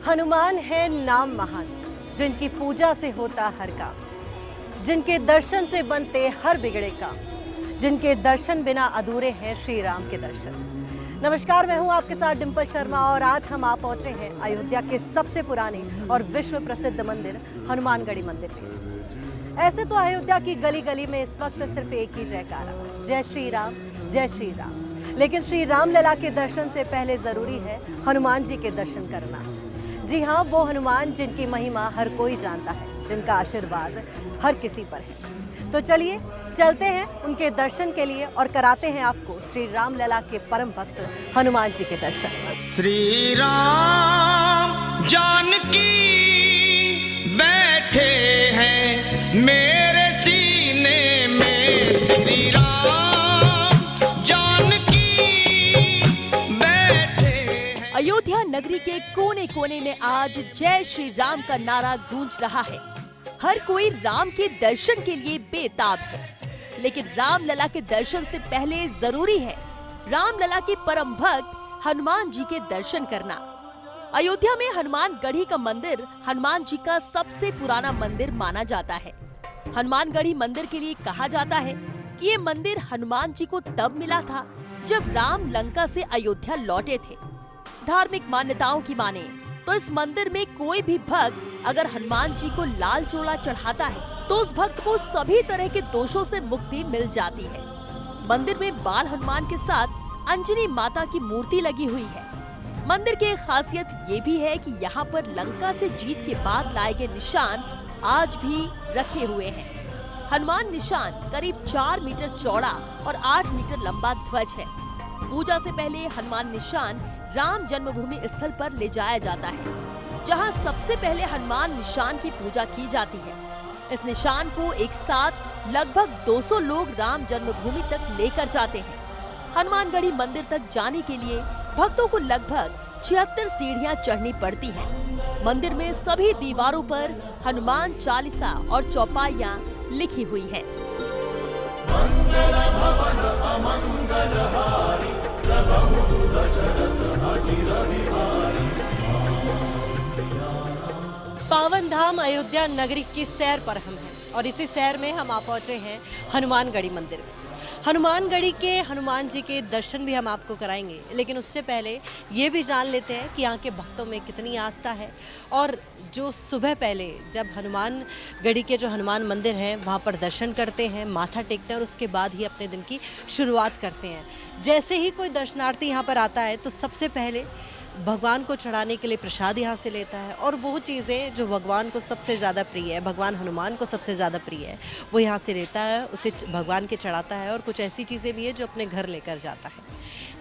हनुमान है नाम महान, जिनकी पूजा से होता हर काम, जिनके दर्शन से बनते हर बिगड़े काम, जिनके दर्शन बिना अधूरे हैं श्री राम के दर्शन। नमस्कार, मैं हूं आपके साथ डिंपल शर्मा और आज हम आ पहुंचे हैं अयोध्या के सबसे पुराने और विश्व प्रसिद्ध मंदिर हनुमानगढ़ी मंदिर में। ऐसे तो अयोध्या की गली गली में इस वक्त सिर्फ एक ही जयकारा, जय श्री राम, जय श्री राम। लेकिन श्री राम लला के दर्शन से पहले जरूरी है हनुमान जी के दर्शन करना। जी हाँ, वो हनुमान जिनकी महिमा हर कोई जानता है, जिनका आशीर्वाद हर किसी पर है। तो चलिए चलते हैं उनके दर्शन के लिए और कराते हैं आपको श्री राम लला के परम भक्त हनुमान जी के दर्शन। श्री राम जानकी बैठे हैं मेरे सीने में, श्री राम जानकी बैठे हैं। अयोध्या नगरी के कोने कोने में आज जय श्री राम का नारा गूंज रहा है। हर कोई राम के दर्शन के लिए बेताब है, लेकिन राम लला के दर्शन से पहले जरूरी है राम लला के परम भक्त हनुमान जी के दर्शन करना। अयोध्या में हनुमानगढ़ी का मंदिर हनुमान जी का सबसे पुराना मंदिर माना जाता है। हनुमानगढ़ी मंदिर के लिए कहा जाता है कि ये मंदिर हनुमान जी को तब मिला था जब राम लंका से अयोध्या लौटे थे। धार्मिक मान्यताओं की माने तो इस मंदिर में कोई भी भक्त अगर हनुमान जी को लाल चोला चढ़ाता है तो उस भक्त को सभी तरह के दोषों से मुक्ति मिल जाती है। मंदिर में बाल हनुमान के साथ अंजनी माता की मूर्ति लगी हुई है। मंदिर की एक खासियत ये भी है कि यहाँ पर लंका से जीत के बाद लाए गए निशान आज भी रखे हुए हैं। हनुमान निशान करीब 4 मीटर चौड़ा और 8 मीटर लंबा ध्वज है। पूजा से पहले हनुमान निशान राम जन्मभूमि स्थल पर ले जाया जाता है, जहां सबसे पहले हनुमान निशान की पूजा की जाती है। इस निशान को एक साथ लगभग 200 लोग राम जन्मभूमि तक लेकर जाते हैं। हनुमानगढ़ी मंदिर तक जाने के लिए भक्तों को लगभग 76 सीढ़ियां चढ़नी पड़ती हैं। मंदिर में सभी दीवारों पर हनुमान चालीसा और चौपाइयां लिखी हुई हैं। पावन धाम अयोध्या नगरी की सैर पर हम हैं और इसी सैर में हम आ पहुंचे हैं हनुमानगढ़ी मंदिर में। हनुमानगढ़ी के हनुमान जी के दर्शन भी हम आपको कराएंगे, लेकिन उससे पहले ये भी जान लेते हैं कि यहाँ के भक्तों में कितनी आस्था है और जो सुबह पहले जब हनुमानगढ़ी के जो हनुमान मंदिर हैं वहाँ पर दर्शन करते हैं, माथा टेकते हैं और उसके बाद ही अपने दिन की शुरुआत करते हैं। जैसे ही कोई दर्शनार्थी यहाँ पर आता है तो सबसे पहले भगवान को चढ़ाने के लिए प्रसाद यहाँ से लेता है और वो चीज़ें जो भगवान को सबसे ज़्यादा प्रिय है, भगवान हनुमान को सबसे ज़्यादा प्रिय है, वो यहाँ से लेता है, उसे भगवान के चढ़ाता है और कुछ ऐसी चीज़ें भी है जो अपने घर लेकर जाता है।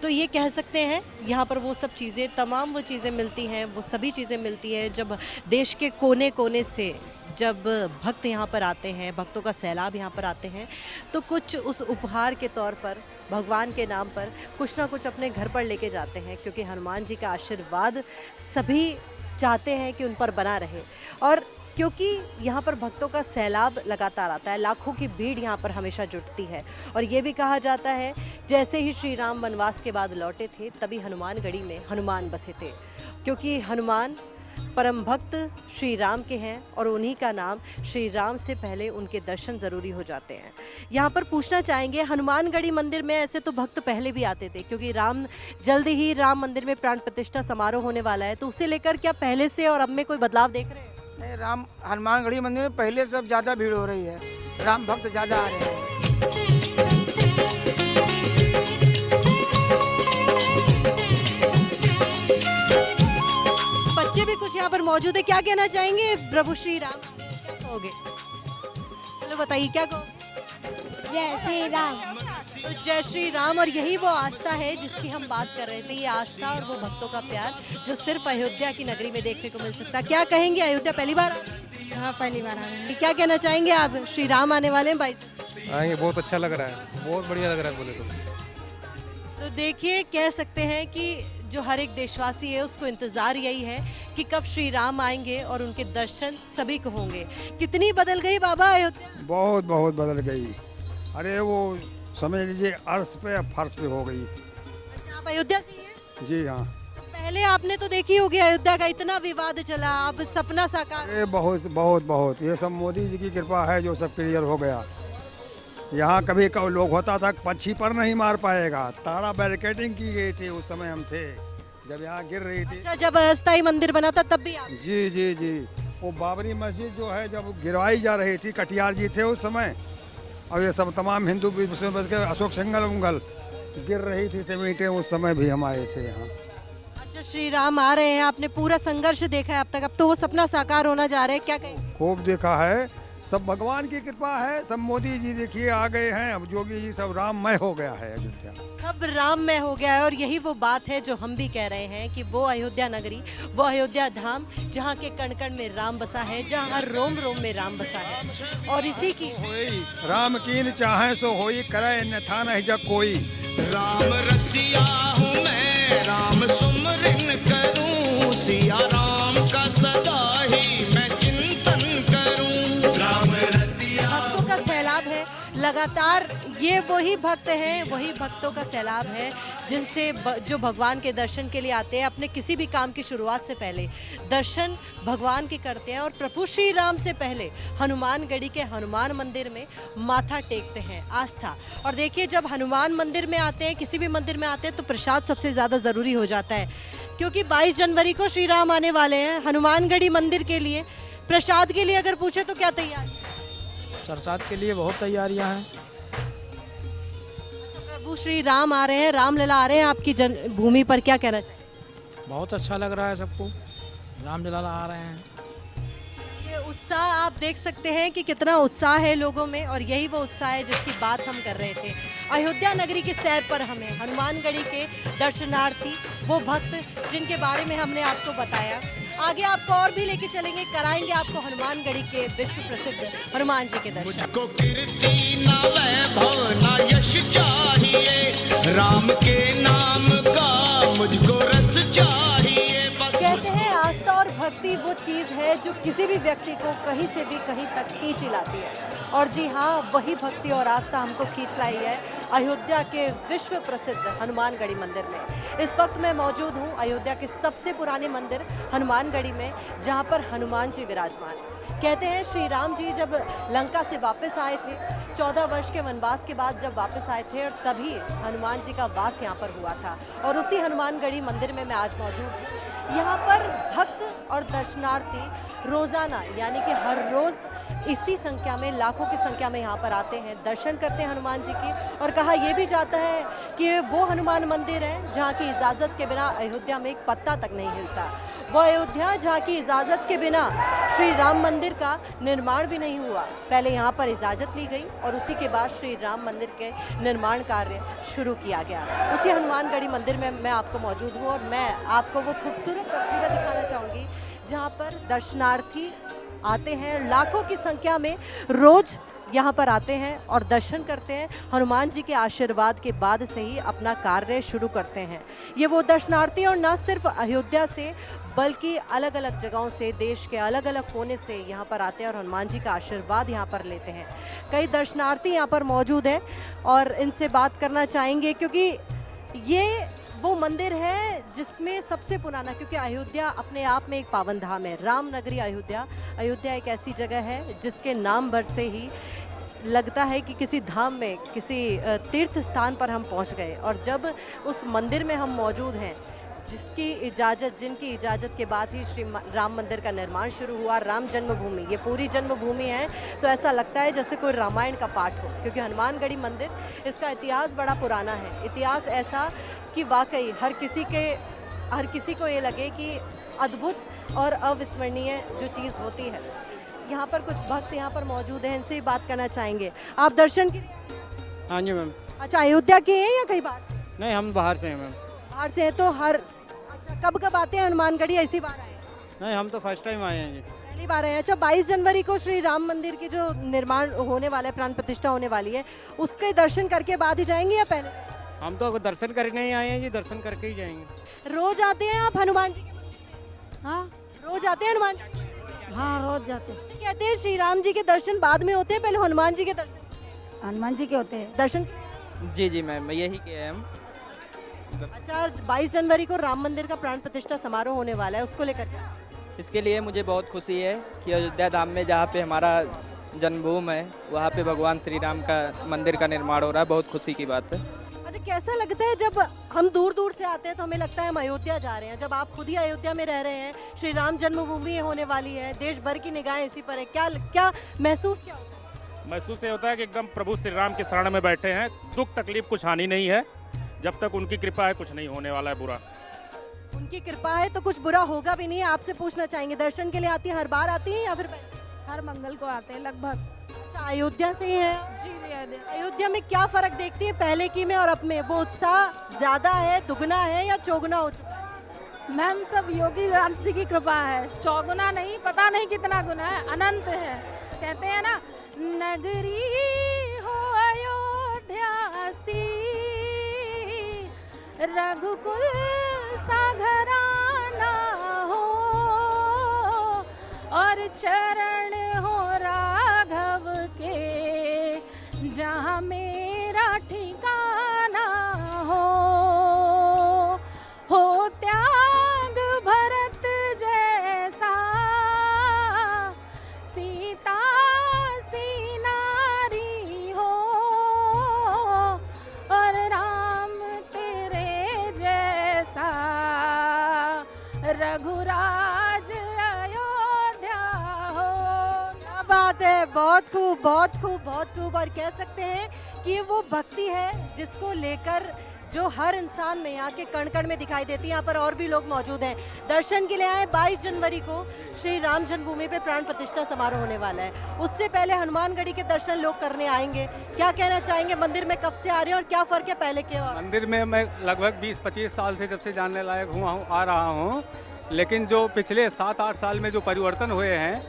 तो ये कह सकते हैं यहाँ पर वो सब चीज़ें, तमाम वो चीज़ें मिलती हैं, वो सभी चीज़ें मिलती हैं। जब देश के कोने कोने से जब भक्त यहाँ पर आते हैं, भक्तों का सैलाब यहाँ पर आते हैं, तो कुछ उस उपहार के तौर पर भगवान के नाम पर कुछ ना कुछ अपने घर पर लेके जाते हैं, क्योंकि हनुमान जी का आशीर्वाद सभी चाहते हैं कि उन पर बना रहे। और क्योंकि यहाँ पर भक्तों का सैलाब लगातार आता है, लाखों की भीड़ यहाँ पर हमेशा जुटती है। और ये भी कहा जाता है जैसे ही श्री राम वनवास के बाद लौटे थे तभी हनुमानगढ़ी में हनुमान बसे थे, क्योंकि हनुमान परम भक्त श्री राम के हैं और उन्हीं का नाम श्री राम से पहले उनके दर्शन जरूरी हो जाते हैं। यहाँ पर पूछना चाहेंगे, हनुमानगढ़ी मंदिर में ऐसे तो भक्त पहले भी आते थे, क्योंकि जल्दी ही राम मंदिर में प्राण प्रतिष्ठा समारोह होने वाला है, तो उसे लेकर क्या पहले से और अब में कोई बदलाव देख रहे हैं? नहीं, राम हनुमानगढ़ी मंदिर में पहले से अब ज़्यादा भीड़ हो रही है, राम भक्त ज़्यादा आ रहे हैं। बच्चे भी कुछ यहाँ पर मौजूद है, क्या कहना चाहेंगे प्रभु श्री राम? क्या कहोगे? चलो बताइए, क्या कहोगे? जय श्री राम। तो जय श्री राम, और यही वो आस्था है जिसकी हम बात कर रहे थे। ये आस्था और वो भक्तों का प्यार जो सिर्फ अयोध्या की नगरी में देखने को मिल सकता है। क्या कहेंगे, अयोध्या पहली बार आ रहे हैं? हाँ, पहली बार आ रहे हैं। क्या कहना चाहेंगे आप? श्री राम आने वाले हैं भाई? आएंगे, बहुत अच्छा लग रहा है, बहुत बढ़िया लग रहा है बोले तो देखिए, कह सकते हैं कि जो हर एक देशवासी है उसको इंतज़ार यही है कि कब श्री राम आएंगे और उनके दर्शन सभी को होंगे। कितनी बदल गई बाबा अयोध्या? बहुत बहुत बदल गई। अरे वो समझ लीजिए अर्श पे या फर्श पे हो गई। अच्छा, आप अयोध्या से ही हैं? जी हाँ। पहले आपने तो देखी होगी अयोध्या का इतना विवाद चला, अब सपना साकार। ये बहुत बहुत बहुत ये सब मोदी जी की कृपा है जो सब क्लियर हो गया। यहाँ कभी लोग होता था पक्षी पर नहीं मार पाएगा, ताड़ा बैरिकेडिंग की गई थी, उस समय हम थे जब यहाँ गिर रही थी। अच्छा, जब अस्थायी मंदिर बना था तब भी आप? जी जी जी, वो बाबरी मस्जिद जो है जब गिरवाई जा रही थी, कटियार जी थे उस समय, और ये सब तमाम हिंदू मुस्लिम बच के अशोक सिंगल उंगल गिर रही थी सीमेंटें, उस समय भी हम आए थे यहाँ। अच्छा, श्री राम आ रहे हैं, आपने पूरा संघर्ष देखा है अब तक, अब तो वो सपना साकार होना जा रहा है, क्या कहें? खूब देखा है, सब भगवान की कृपा है, सब मोदी जी देखिए आ गए हैं, अब जोगी जी सब राममय हो गया है अयोध्या। अब राममय हो गया है, और यही वो बात है जो हम भी कह रहे हैं कि वो अयोध्या नगरी, वो अयोध्या धाम जहाँ के कण कण में राम बसा है, जहाँ हर रोम रोम में राम बसा है, और इसी की होई राम कीन चाहे सो होई, करे न था न जग कोई। राम रसिया हूँ मैं, राम सुमरन करूँ, सिया राम का सदा ही मैं चिंतन करूँ। राम रसिया भक्तों का सैलाब है लगातार, ये वही भक्त हैं, वही भक्तों का सैलाब है जिनसे जो भगवान के दर्शन के लिए आते हैं, अपने किसी भी काम की शुरुआत से पहले दर्शन भगवान के करते हैं, और प्रभु श्री राम से पहले हनुमानगढ़ी के हनुमान मंदिर में माथा टेकते हैं, आस्था। और देखिए, जब हनुमान मंदिर में आते हैं, किसी भी मंदिर में आते हैं, तो प्रसाद सबसे ज़्यादा ज़रूरी हो जाता है, क्योंकि 22 जनवरी को श्री राम आने वाले हैं। हनुमानगढ़ी मंदिर के लिए प्रसाद के लिए अगर पूछे तो क्या तैयारी है? प्रसाद के लिए बहुत तैयारियां हैं। प्रभु श्री राम आ रहे हैं, रामलला आ रहे हैं आपकी जन्मभूमि पर, क्या कहना चाहिए? बहुत अच्छा लग रहा है सबको, रामलला आ रहे हैं। ये उत्साह आप देख सकते हैं कि कितना उत्साह है लोगों में, और यही वो उत्साह है जिसकी बात हम कर रहे थे। अयोध्या नगरी की सैर पर हमें हनुमानगढ़ी के दर्शनार्थी, वो भक्त जिनके बारे में हमने आपको बताया, आगे आपको और भी लेके चलेंगे, कराएंगे आपको हनुमानगढ़ी के विश्व प्रसिद्ध हनुमान जी के दर्शन। मुझको कीर्ति ना वैभव ना यश चाहिए, राम के नाम का मुझको रस चाहिए। कहते हैं आस्था और भक्ति वो चीज़ है जो किसी भी व्यक्ति को कहीं से भी कहीं तक खींच लाती है, और जी हाँ, वही भक्ति और आस्था हमको खींच लाई है अयोध्या के विश्व प्रसिद्ध हनुमानगढ़ी मंदिर में। इस वक्त मैं मौजूद हूँ अयोध्या के सबसे पुराने मंदिर हनुमानगढ़ी में, जहाँ पर हनुमान जी विराजमान हैं। कहते हैं श्री राम जी जब लंका से वापस आए थे, 14 वर्ष के वनवास के बाद जब वापस आए थे, और तभी हनुमान जी का वास यहाँ पर हुआ था, और उसी हनुमानगढ़ी मंदिर में मैं आज मौजूद हूँ। यहाँ पर भक्त और दर्शनार्थी रोज़ाना, यानी कि हर रोज़ इसी संख्या में, लाखों की संख्या में यहाँ पर आते हैं, दर्शन करते हैं हनुमान जी की। और कहा यह भी जाता है कि वो हनुमान मंदिर है जहाँ की इजाज़त के बिना अयोध्या में एक पत्ता तक नहीं हिलता, वो अयोध्या जहाँ की इजाज़त के बिना श्री राम मंदिर का निर्माण भी नहीं हुआ। पहले यहाँ पर इजाज़त ली गई और उसी के बाद श्री राम मंदिर के निर्माण कार्य शुरू किया गया। उसी हनुमानगढ़ी मंदिर में मैं आपको मौजूद हूँ, और मैं आपको वो खूबसूरत तस्वीरें दिखाना चाहूँगी जहाँ पर दर्शनार्थी आते हैं, लाखों की संख्या में रोज़ यहाँ पर आते हैं और दर्शन करते हैं, हनुमान जी के आशीर्वाद के बाद से ही अपना कार्य शुरू करते हैं। ये वो दर्शनार्थी, और न सिर्फ अयोध्या से बल्कि अलग अलग जगहों से, देश के अलग अलग कोने से यहाँ पर आते हैं और हनुमान जी का आशीर्वाद यहाँ पर लेते हैं। कई दर्शनार्थी यहाँ पर मौजूद हैं और इनसे बात करना चाहेंगे, क्योंकि ये वो मंदिर है जिसमें सबसे पुराना, क्योंकि अयोध्या अपने आप में एक पावन धाम है, राम नगरी अयोध्या। अयोध्या एक ऐसी जगह है जिसके नाम भर से ही लगता है कि किसी धाम में, किसी तीर्थ स्थान पर हम पहुंच गए। और जब उस मंदिर में हम मौजूद हैं, जिनकी इजाज़त के बाद ही श्री राम मंदिर का निर्माण शुरू हुआ, राम जन्मभूमि, ये पूरी जन्मभूमि है, तो ऐसा लगता है जैसे कोई रामायण का पाठ हो, क्योंकि हनुमानगढ़ी मंदिर, इसका इतिहास बड़ा पुराना है। इतिहास ऐसा कि वाकई हर किसी को ये लगे कि अद्भुत और अविस्मरणीय जो चीज़ होती है। यहाँ पर कुछ भक्त यहाँ पर मौजूद हैं, इनसे ही बात करना चाहेंगे। आप दर्शन के लिए? हाँ जी मैम। अच्छा, अयोध्या के हैं या कहीं बाहर? नहीं, हम बाहर से हैं मैम। बाहर से हैं तो अच्छा, कब आते हैं हनुमानगढ़ी? ऐसी बार आए? नहीं, हम तो फर्स्ट टाइम आए हैं जी। पहली बार आए हैं। अच्छा, 22 जनवरी को श्री राम मंदिर की जो निर्माण होने वाला है, प्राण प्रतिष्ठा होने वाली है, उसके दर्शन करके बाद ही जाएंगे या पहले? हम तो दर्शन करने ही आए हैं जी, दर्शन करके ही जाएंगे। रोज आते हैं आप हनुमान जी के? हाँ, रोज आते हैं हनुमान जी? हाँ, रोज जाते हैं। कहते हैं श्री राम जी के दर्शन बाद में होते हैं, पहले हनुमान जी के दर्शन? हनुमान जी के होते हैं। दर्शन जी जी मैम, यही किए हैं हम। अच्छा, 22 जनवरी को राम मंदिर का प्राण प्रतिष्ठा समारोह होने वाला है, उसको लेकर क्या? इसके लिए मुझे बहुत खुशी है कि अयोध्या धाम में जहाँ पे हमारा जन्मभूमि है वहाँ पे भगवान श्री राम का मंदिर का निर्माण हो रहा है। बहुत खुशी की बात है। अच्छा, कैसा लगता है जब हम दूर दूर से आते हैं तो हमें लगता है हम अयोध्या जा रहे हैं, जब आप खुद ही अयोध्या में रह रहे हैं, श्री राम जन्मभूमि होने वाली है, देश भर की निगाहें इसी पर है, क्या क्या महसूस क्या होता है? महसूस ये होता है कि एकदम प्रभु श्री राम के शरण में बैठे हैं। दुख तकलीफ कुछ हानि नहीं है, जब तक उनकी कृपा है कुछ नहीं होने वाला है बुरा। उनकी कृपा है तो कुछ बुरा होगा भी नहीं। आपसे पूछना चाहेंगे, दर्शन के लिए आती है, हर बार आती है या फिर हर मंगल को आते हैं लगभग। अच्छा, अयोध्या से ही है? जी जी। अयोध्या में क्या फर्क देखती है पहले की में और अब में? वो उत्साह ज्यादा है, दुगना है या चौगुना हो चुका है? मैम सब योगी राम जी की कृपा है, चौगुना नहीं, पता नहीं कितना गुना है, अनंत है। कहते हैं ना, नगरी हो अयोध्या सी, रघुकुल सा घराना हो, और चरण हो राघव के, जहाँ मेरा ठिकाना हो त्याग भरत जैसा, सीता सी नारी हो, और राम तेरे जैसा रघुराज अयोध्या हो। क्या बात है, बहुत खूब बहुत खूब बहुत खूब। और कह सकते हैं कि ये वो भक्ति है जिसको लेकर जो हर इंसान में यहाँ के कण कण में दिखाई देती है। यहाँ पर और भी लोग मौजूद हैं, दर्शन के लिए आए। 22 जनवरी को श्री राम जन्मभूमि पे प्राण प्रतिष्ठा समारोह होने वाला है, उससे पहले हनुमानगढ़ी के दर्शन लोग करने आएंगे। क्या कहना चाहेंगे, मंदिर में कब से आ रहे हैं और क्या फर्क है पहले के? और मंदिर में मैं लगभग 20-25 साल से जब से जानने लायक हुआ हूँ आ रहा हूँ, लेकिन जो पिछले 7-8 साल में जो परिवर्तन हुए हैं,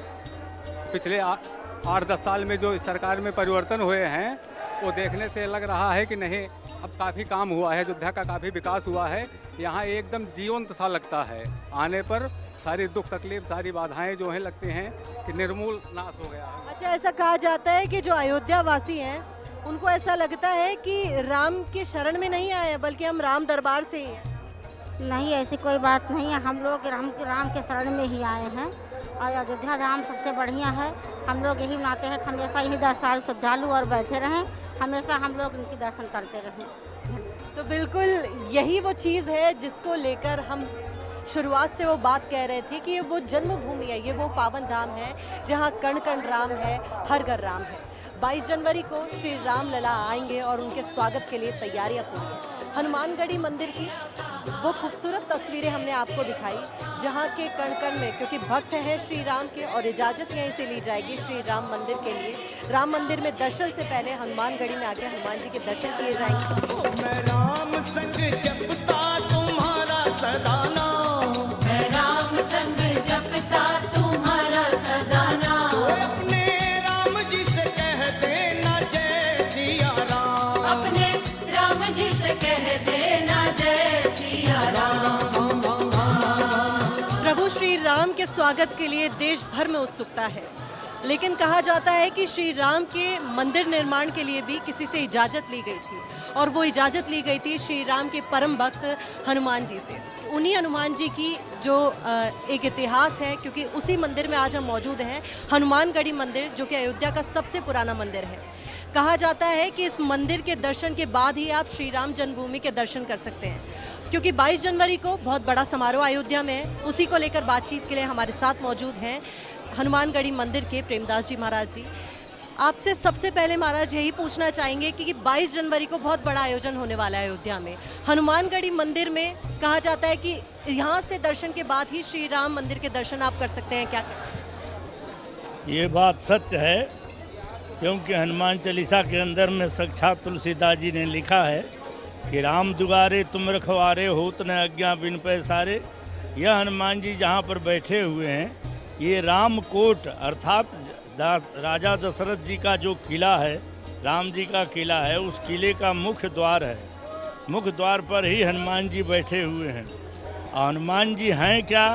पिछले 8-10 साल में जो सरकार में परिवर्तन हुए हैं, वो देखने से लग रहा है कि नहीं, अब काफ़ी काम हुआ है, अयोध्या का काफ़ी विकास हुआ है। यहाँ एकदम जीवंत सा लगता है, आने पर सारी दुख तकलीफ सारी बाधाएं जो हैं लगती हैं कि निर्मूल नाश हो गया है। अच्छा, ऐसा कहा जाता है कि जो अयोध्या वासी हैं उनको ऐसा लगता है कि राम के शरण में नहीं आए बल्कि हम राम दरबार से ही हैं। नहीं, ऐसी कोई बात नहीं है, हम लोग राम के शरण में ही आए हैं, और अयोध्या धाम सबसे बढ़िया है। हम लोग यही मानते हैं कि हमेशा यही 10 साल श्रद्धालु और बैठे रहें, हमेशा हम लोग इनकी दर्शन करते रहें। तो बिल्कुल यही वो चीज़ है जिसको लेकर हम शुरुआत से वो बात कह रहे थे कि ये वो जन्मभूमि है, ये वो पावन धाम है जहाँ कण कण राम है, हर घर राम है। 22 जनवरी को श्री राम लला आएंगे और उनके स्वागत के लिए तैयारियां पूरी हैं। हनुमानगढ़ी मंदिर की वो खूबसूरत तस्वीरें हमने आपको दिखाई जहाँ के कण कण में, क्योंकि भक्त हैं श्री राम के और इजाज़त यहीं से ली जाएगी श्री राम मंदिर के लिए। राम मंदिर में दर्शन से पहले हनुमानगढ़ी में आके हनुमान जी के दर्शन किए जाएंगे। मैं राम संग जपता तुम्हारा सदा नाम, मैं राम संग जपता तुम्हारा सदा नाम, अपने राम जी से कह देना जय सिया राम, अपने राम जी से कह देना जय सिया राम। प्रभु श्री राम के स्वागत के लिए देश भर में उत्सुकता है, लेकिन कहा जाता है कि श्री राम के मंदिर निर्माण के लिए भी किसी से इजाज़त ली गई थी, और वो इजाज़त ली गई थी श्री राम के परम भक्त हनुमान जी से। उन्हीं हनुमान जी की जो एक इतिहास है, क्योंकि उसी मंदिर में आज हम मौजूद हैं, हनुमानगढ़ी मंदिर, जो कि अयोध्या का सबसे पुराना मंदिर है। कहा जाता है कि इस मंदिर के दर्शन के बाद ही आप श्री राम जन्मभूमि के दर्शन कर सकते हैं, क्योंकि 22 जनवरी को बहुत बड़ा समारोह अयोध्या में है। उसी को लेकर बातचीत के लिए हमारे साथ मौजूद हैं हनुमानगढ़ी मंदिर के प्रेमदास जी महाराज जी। आपसे सबसे पहले महाराज यही पूछना चाहेंगे कि 22 जनवरी को बहुत बड़ा आयोजन होने वाला है अयोध्या में। हनुमानगढ़ी मंदिर में कहा जाता है कि यहाँ से दर्शन के बाद ही श्री राम मंदिर के दर्शन आप कर सकते हैं, क्या करें? ये बात सत्य है, क्योंकि हनुमान चालीसा के अंदर में साक्षात तुलसीदास जी ने लिखा है कि राम दुआरे तुम रखवारे होत न आज्ञा बिन पैसारे। यह हनुमान जी जहाँ पर बैठे हुए हैं, ये रामकोट अर्थात राजा दशरथ जी का जो किला है, राम जी का किला है, उस किले का मुख्य द्वार है। मुख्य द्वार पर ही हनुमान जी बैठे हुए हैं। और हनुमान जी हैं क्या?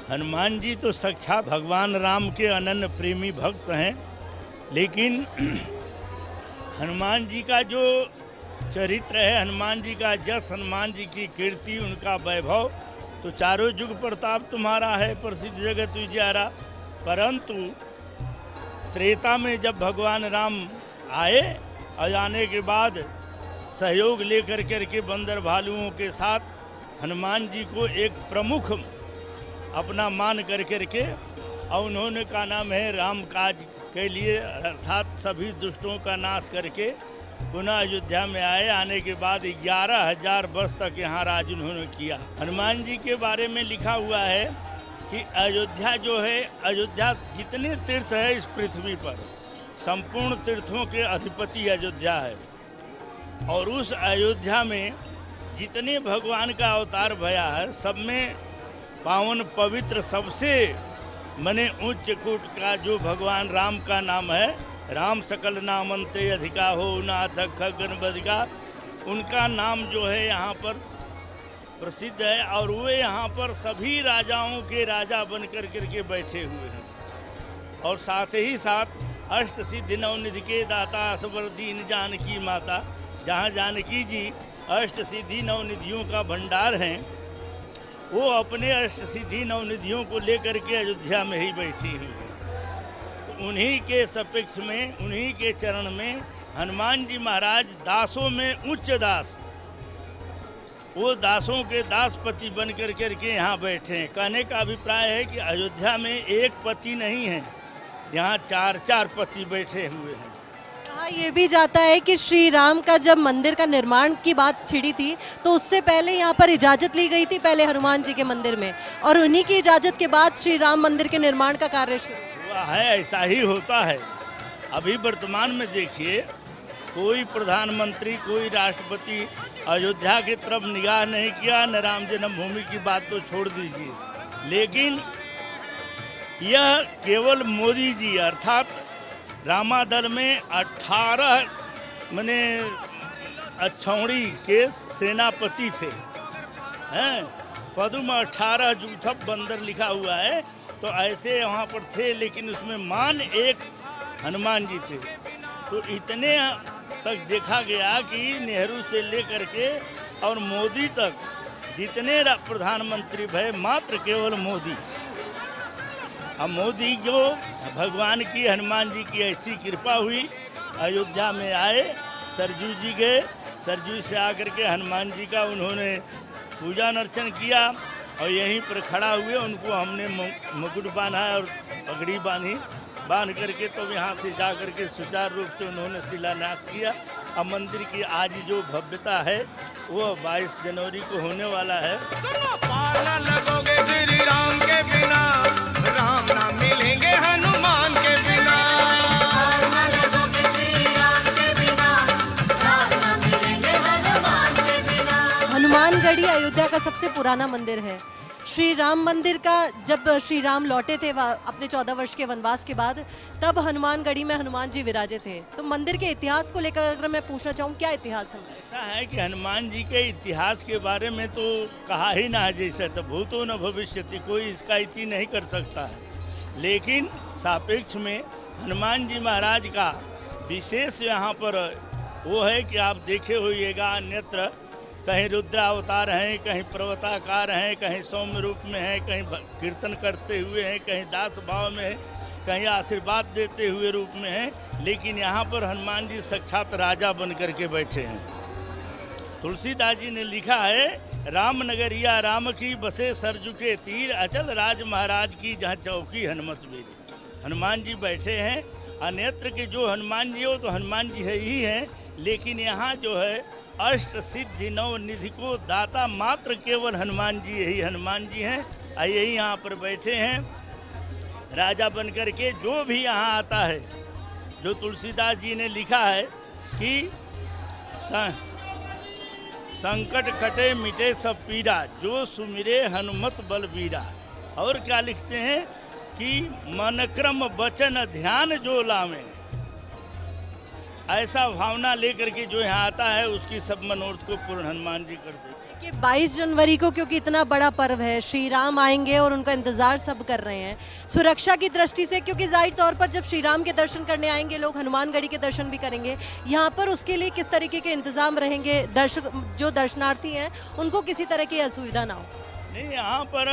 हनुमान जी तो साक्षात भगवान राम के अनन्य प्रेमी भक्त हैं, लेकिन हनुमान जी का जो चरित्र है हनुमान जी का जस, हनुमान जी की कीर्ति, उनका वैभव, तो चारों युग प्रताप तुम्हारा है, प्रसिद्ध जगत उजियारा। परंतु त्रेता में जब भगवान राम आए और आने के बाद सहयोग लेकर के बंदर भालुओं के साथ हनुमान जी को एक प्रमुख अपना मान करके और उन्होंने का नाम है राम काज के लिए अर्थात सभी दुष्टों का नाश करके पुनः अयोध्या में आए। आने के बाद 11,000 वर्ष तक यहाँ राज उन्होंने किया। हनुमान जी के बारे में लिखा हुआ है कि अयोध्या जो है, अयोध्या जितने तीर्थ है इस पृथ्वी पर, संपूर्ण तीर्थों के अधिपति अयोध्या है। और उस अयोध्या में जितने भगवान का अवतार भया है, सब में पावन पवित्र सबसे मने उच्च कूट का जो भगवान राम का नाम है, राम सकल नामंते अधिका हो नाथ खगन बदिका, उनका नाम जो है यहाँ पर प्रसिद्ध है। और वे यहाँ पर सभी राजाओं के राजा बन करके बैठे हुए हैं। और साथ ही साथ अष्ट सिद्धि नवनिधि के दाता असबर दीन जानकी माता, जहाँ जानकी जी अष्ट सिद्धि नवनिधियों का भंडार हैं, वो अपने अष्ट सिद्धि नवनिधियों को लेकर के अयोध्या में ही बैठी हुई है। तो उन्हीं के सपेक्ष में, उन्हीं के चरण में हनुमान जी महाराज दासों में उच्च दास, वो दासों के दासपति बन करके यहाँ बैठे हैं। कहने का अभिप्राय है कि अयोध्या में एक पति नहीं है, यहाँ 4 पति बैठे हुए हैं। कहा ये भी जाता है कि श्री राम का जब मंदिर का निर्माण की बात छिड़ी थी तो उससे पहले यहाँ पर इजाज़त ली गई थी पहले हनुमान जी के मंदिर में, और उन्हीं की इजाज़त के बाद श्री राम मंदिर के निर्माण का कार्य शुरू हुआ है। ऐसा ही होता है। अभी वर्तमान में देखिए, कोई प्रधानमंत्री, कोई राष्ट्रपति अयोध्या की तरफ निगाह नहीं किया, न राम जन्मभूमि की बात तो छोड़ दीजिए। लेकिन यह केवल मोदी जी अर्थात रामादल में 18 मने अछौड़ी के सेनापति थे, हैं पद्म 18 जूथप बंदर लिखा हुआ है, तो ऐसे वहाँ पर थे। लेकिन उसमें मान एक हनुमान जी थे। तो इतने तक देखा गया कि नेहरू से लेकर के और मोदी तक जितने प्रधानमंत्री भय, मात्र केवल मोदी। अब मोदी जो भगवान की, हनुमान जी की ऐसी कृपा हुई, अयोध्या में आए, सरजू जी गए, सरजू से आकर के हनुमान जी का उन्होंने पूजा अर्चन किया और यहीं पर खड़ा हुए उनको हमने मुकुट बांधा और पगड़ी बांध करके तब यहाँ से जा करके सुचारू रूप से उन्होंने शिलान्यास किया। अब मंदिर की आज जो भव्यता है वो 22 जनवरी को होने वाला है। पार न लगोगे श्री राम के बिना, राम ना मिलेंगे हनुमान के बिना। पार न लगोगे श्री राम के बिना, राम न मिलेंगे हनुमान के बिना। हनुमानगढ़ी अयोध्या का सबसे पुराना मंदिर है। श्री राम मंदिर का जब श्री राम लौटे थे अपने 14 वर्ष के वनवास के बाद, तब हनुमानगढ़ी में हनुमान जी विराजे थे। तो मंदिर के इतिहास को लेकर अगर मैं पूछना चाहूँ, क्या इतिहास है? ऐसा है कि हनुमान जी के इतिहास के बारे में तो कहा ही ना है, जैसे तो भूतो न भविष्यति, कोई इसका इति नहीं कर सकता है। लेकिन सापेक्ष में हनुमान जी महाराज का विशेष यहाँ पर वो है कि आप देखे होइएगा, अन्यत्र कहीं रुद्रावतार हैं, कहीं पर्वताकार हैं, कहीं सौम्य रूप में हैं, कहीं कीर्तन करते हुए हैं, कहीं दास भाव में है, कहीं आशीर्वाद देते हुए रूप में हैं। लेकिन यहाँ पर हनुमान जी साक्षात राजा बन करके बैठे हैं। तुलसीदास जी ने लिखा है, राम नगरिया राम की बसे सरजू के तीर, अचल राज महाराज की जहाँ चौकी हनुमत वीर। हनुमान जी बैठे हैं। अन्यत्र के जो हनुमान जी हो तो हनुमान जी है ही हैं, लेकिन यहाँ जो है अष्ट सिद्धि नव निधि को दाता मात्र केवल हनुमान जी, यही हनुमान जी हैं। यही यहाँ पर बैठे हैं राजा बन कर के। जो भी यहाँ आता है, जो तुलसीदास जी ने लिखा है कि संकट कटे मिटे सब पीड़ा, जो सुमिरे हनुमत बलबीरा। और क्या लिखते हैं कि मन क्रम वचन ध्यान जो लावे, ऐसा भावना लेकर के जो यहाँ आता है उसकी सब मनोरथ को पूर्ण हनुमान जी कर देते। कि 22 जनवरी को क्योंकि इतना बड़ा पर्व है, श्री राम आएंगे और उनका इंतजार सब कर रहे हैं। सुरक्षा की दृष्टि से, क्योंकि जाहिर तौर पर जब श्री राम के दर्शन करने आएंगे लोग, हनुमानगढ़ी के दर्शन भी करेंगे, यहाँ पर उसके लिए किस तरीके के इंतजाम रहेंगे, जो दर्शनार्थी हैं उनको किसी तरह की असुविधा ना हो? नहीं, यहाँ पर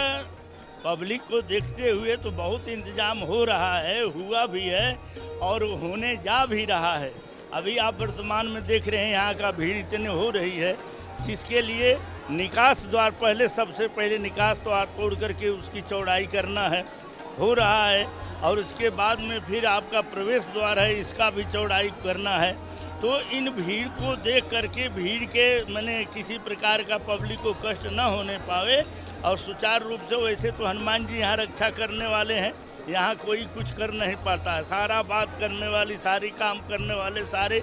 पब्लिक को देखते हुए तो बहुत इंतजाम हो रहा है, हुआ भी है और होने जा भी रहा है। अभी आप वर्तमान में देख रहे हैं यहाँ का भीड़ इतनी हो रही है, जिसके लिए निकास द्वार सबसे पहले निकास द्वार तोड़ करके उसकी चौड़ाई करना है, हो रहा है। और उसके बाद में फिर आपका प्रवेश द्वार है, इसका भी चौड़ाई करना है। तो इन भीड़ को देख करके भीड़ के मैंने किसी प्रकार का पब्लिक को कष्ट न होने पावे और सुचारू रूप से, वैसे तो हनुमान जी यहाँ रक्षा करने वाले हैं, यहाँ कोई कुछ कर नहीं पाता है। सारा बात करने वाली, सारी काम करने वाले, सारे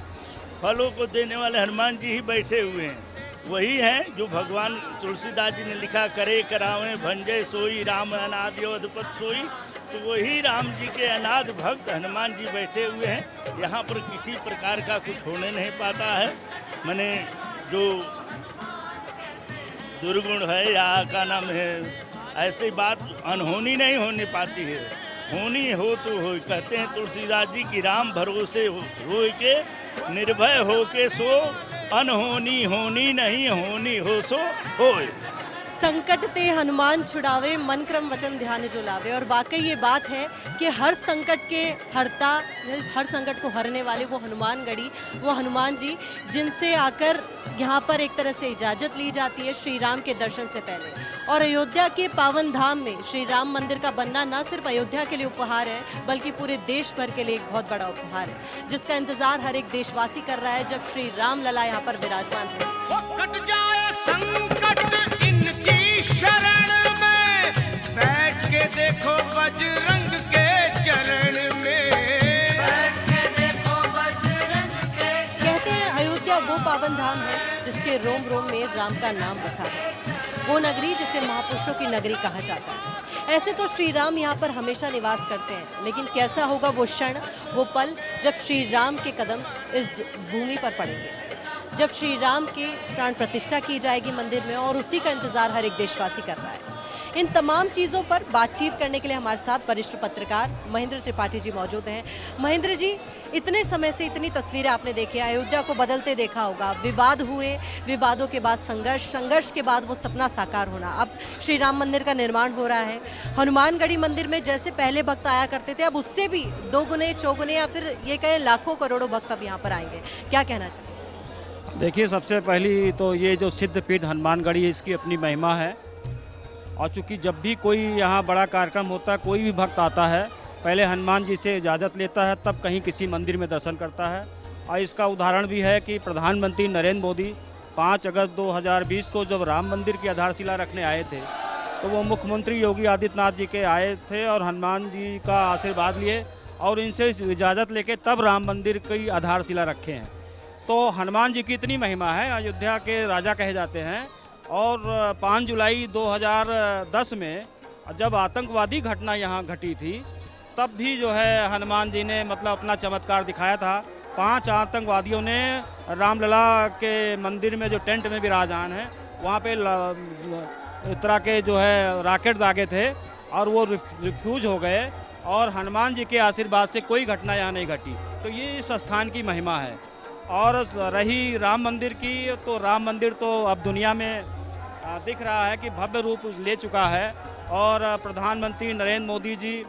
फलों को देने वाले हनुमान जी ही बैठे हुए हैं। वही हैं जो भगवान तुलसीदास जी ने लिखा, करे करावें भंजय सोई राम अनादि अवधपत सोई। तो वही राम जी के अनाथ भक्त हनुमान जी बैठे हुए हैं। यहाँ पर किसी प्रकार का कुछ होने नहीं पाता है। मैंने जो दुर्गुण है या का नाम है, ऐसी बात अनहोनी नहीं होने पाती है। होनी हो तो हो, कहते हैं तुलसीदास जी की राम भरोसे हो के निर्भय हो के सो, अनहोनी होनी नहीं होनी हो सो होए। संकट ते हनुमान छुड़ावे, मन क्रम वचन ध्यान जो लावे। और वाकई ये बात है कि हर संकट के हरता, हर संकट को हरने वाले वो हनुमानगढ़ी, वो हनुमान जी, जिनसे आकर यहाँ पर एक तरह से इजाज़त ली जाती है श्री राम के दर्शन से पहले। और अयोध्या के पावन धाम में श्री राम मंदिर का बनना न सिर्फ अयोध्या के लिए उपहार है, बल्कि पूरे देश भर के लिए एक बहुत बड़ा उपहार है, जिसका इंतजार हर एक देशवासी कर रहा है जब श्री राम लला यहाँ पर विराजमान है। कट जाए संकट इनकी शरण में, बैठ के देखो बजरंग के चरण में, बैठ के देखो बजरंग के। कहते हैं अयोध्या वो पावन धाम है जिसके रोम रोम में राम का नाम बसा है, वो नगरी जिसे महापुरुषों की नगरी कहा जाता है। ऐसे तो श्री राम यहाँ पर हमेशा निवास करते हैं, लेकिन कैसा होगा वो क्षण, वो पल जब श्री राम के कदम इस भूमि पर पड़ेंगे, जब श्री राम की प्राण प्रतिष्ठा की जाएगी मंदिर में, और उसी का इंतजार हर एक देशवासी कर रहा है। इन तमाम चीज़ों पर बातचीत करने के लिए हमारे साथ वरिष्ठ पत्रकार महेंद्र त्रिपाठी जी मौजूद हैं। महेंद्र जी, इतने समय से इतनी तस्वीरें आपने देखी, अयोध्या को बदलते देखा होगा, विवाद हुए, विवादों के बाद संघर्ष, संघर्ष के बाद वो सपना साकार होना, अब श्री राम मंदिर का निर्माण हो रहा है। हनुमानगढ़ी मंदिर में जैसे पहले भक्त आया करते थे, अब उससे भी दोगुने चौगुने या फिर ये कहें लाखों करोड़ों भक्त अब यहाँ पर आएंगे, क्या कहना चाहिए? देखिए, सबसे पहली तो ये जो सिद्ध पीठ हनुमानगढ़ी है, इसकी अपनी महिमा है। और चूँकि जब भी कोई यहाँ बड़ा कार्यक्रम होता है, कोई भी भक्त आता है, पहले हनुमान जी से इजाज़त लेता है, तब कहीं किसी मंदिर में दर्शन करता है। और इसका उदाहरण भी है कि प्रधानमंत्री नरेंद्र मोदी 5 अगस्त 2020 को जब राम मंदिर की आधारशिला रखने आए थे, तो वो मुख्यमंत्री योगी आदित्यनाथ जी के आए थे और हनुमान जी का आशीर्वाद लिए और इनसे इजाज़त लेके तब राम मंदिर की आधारशिला रखे हैं। तो हनुमान जी की इतनी महिमा है, अयोध्या के राजा कहे जाते हैं। और 5 जुलाई 2010 में जब आतंकवादी घटना यहाँ घटी थी, तब भी जो है हनुमान जी ने मतलब अपना चमत्कार दिखाया था। 5 आतंकवादियों ने रामलला के मंदिर में जो टेंट में विराजमान है, वहाँ पे इस तरह के जो है रॉकेट दागे थे और वो रिफ्यूज हो गए, और हनुमान जी के आशीर्वाद से कोई घटना यहाँ नहीं घटी। तो ये इस स्थान की महिमा है। और रही राम मंदिर की, तो राम मंदिर तो अब दुनिया में दिख रहा है कि भव्य रूप ले चुका है। और प्रधानमंत्री नरेंद्र मोदी जी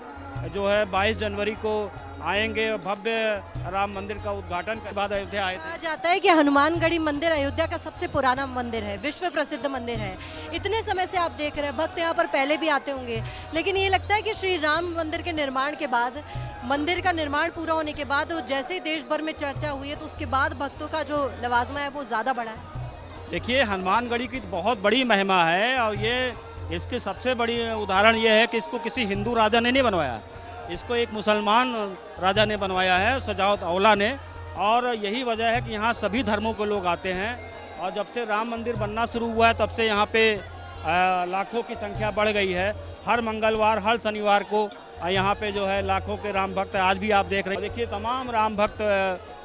जो है 22 जनवरी को आएंगे, भव्य राम मंदिर का उद्घाटन के बाद अयोध्या आए थे। कहा जाता है कि हनुमानगढ़ी मंदिर अयोध्या का सबसे पुराना मंदिर है, विश्व प्रसिद्ध मंदिर है। इतने समय से आप देख रहे हैं, भक्त यहाँ पर पहले भी आते होंगे, लेकिन ये लगता है कि श्री राम मंदिर के निर्माण के बाद, मंदिर का निर्माण पूरा होने के बाद, जैसे ही देश भर में चर्चा हुई है, तो उसके बाद भक्तों का जो लवाजमा है वो ज़्यादा बढ़ा है। देखिए, हनुमानगढ़ी की बहुत बड़ी महिमा है, और ये इसकी सबसे बड़ी उदाहरण ये है कि इसको किसी हिंदू राजा ने नहीं बनवाया, इसको एक मुसलमान राजा ने बनवाया है, सजावत औला ने। और यही वजह है कि यहाँ सभी धर्मों के लोग आते हैं। और जब से राम मंदिर बनना शुरू हुआ है, तब से यहाँ पे लाखों की संख्या बढ़ गई है। हर मंगलवार, हर शनिवार को यहाँ पे जो है लाखों के राम भक्त, आज भी आप देख रहे हैं, देखिए तमाम राम भक्त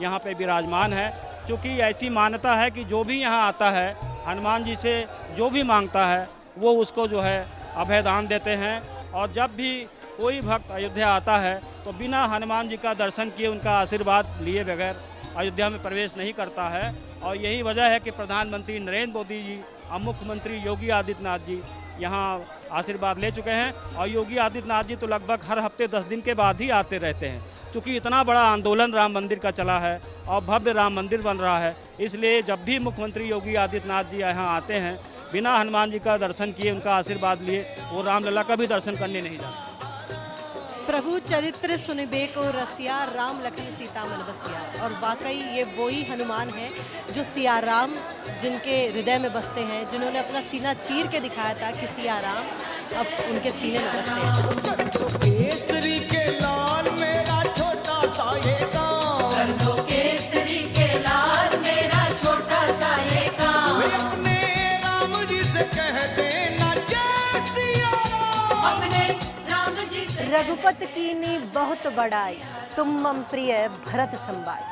यहाँ पे विराजमान है। क्योंकि ऐसी मान्यता है कि जो भी यहाँ आता है हनुमान जी से जो भी मांगता है वो उसको जो है अभयदान देते हैं। और जब भी कोई भक्त अयोध्या आता है तो बिना हनुमान जी का दर्शन किए, उनका आशीर्वाद लिए बगैर अयोध्या में प्रवेश नहीं करता है। और यही वजह है कि प्रधानमंत्री नरेंद्र मोदी जी और मुख्यमंत्री योगी आदित्यनाथ जी यहाँ आशीर्वाद ले चुके हैं। और योगी आदित्यनाथ जी तो लगभग हर हफ्ते 10 दिन के बाद ही आते रहते हैं, क्योंकि इतना बड़ा आंदोलन राम मंदिर का चला है और भव्य राम मंदिर बन रहा है। इसलिए जब भी मुख्यमंत्री योगी आदित्यनाथ जी यहाँ आते हैं, बिना हनुमान जी का दर्शन किए, उनका आशीर्वाद लिए, वो रामलला का भी दर्शन करने नहीं जाते। प्रभु चरित्र सुनिबे को रसिया, राम लखन सीता मन बसिया। और वाकई ये वही हनुमान है जो सिया राम जिनके हृदय में बसते हैं, जिन्होंने अपना सीना चीर के दिखाया था कि सिया राम अब उनके सीने में बसते हैं। केसरी के लाल मेरा छोटा सा ये गाँव, कर दो केसरी के लाल मेरा छोटा सा ये गाँव। अपने राम जी से कह देना जय सिया राम। अपने राम जी से रघुपत कीनी बहुत बड़ाई, तुम मम प्रिय भरत संभाई।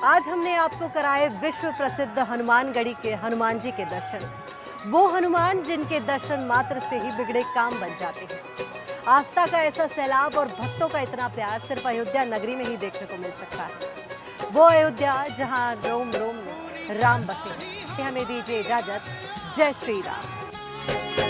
आज हमने आपको कराए विश्व प्रसिद्ध हनुमानगढ़ी के हनुमान जी के दर्शन। वो हनुमान जिनके दर्शन मात्र से ही बिगड़े काम बन जाते हैं। आस्था का ऐसा सैलाब और भक्तों का इतना प्यार सिर्फ अयोध्या नगरी में ही देखने को मिल सकता है। वो अयोध्या जहां रोम रोम में राम बसे हैं। हमें दीजिए इजाजत। जय श्री राम।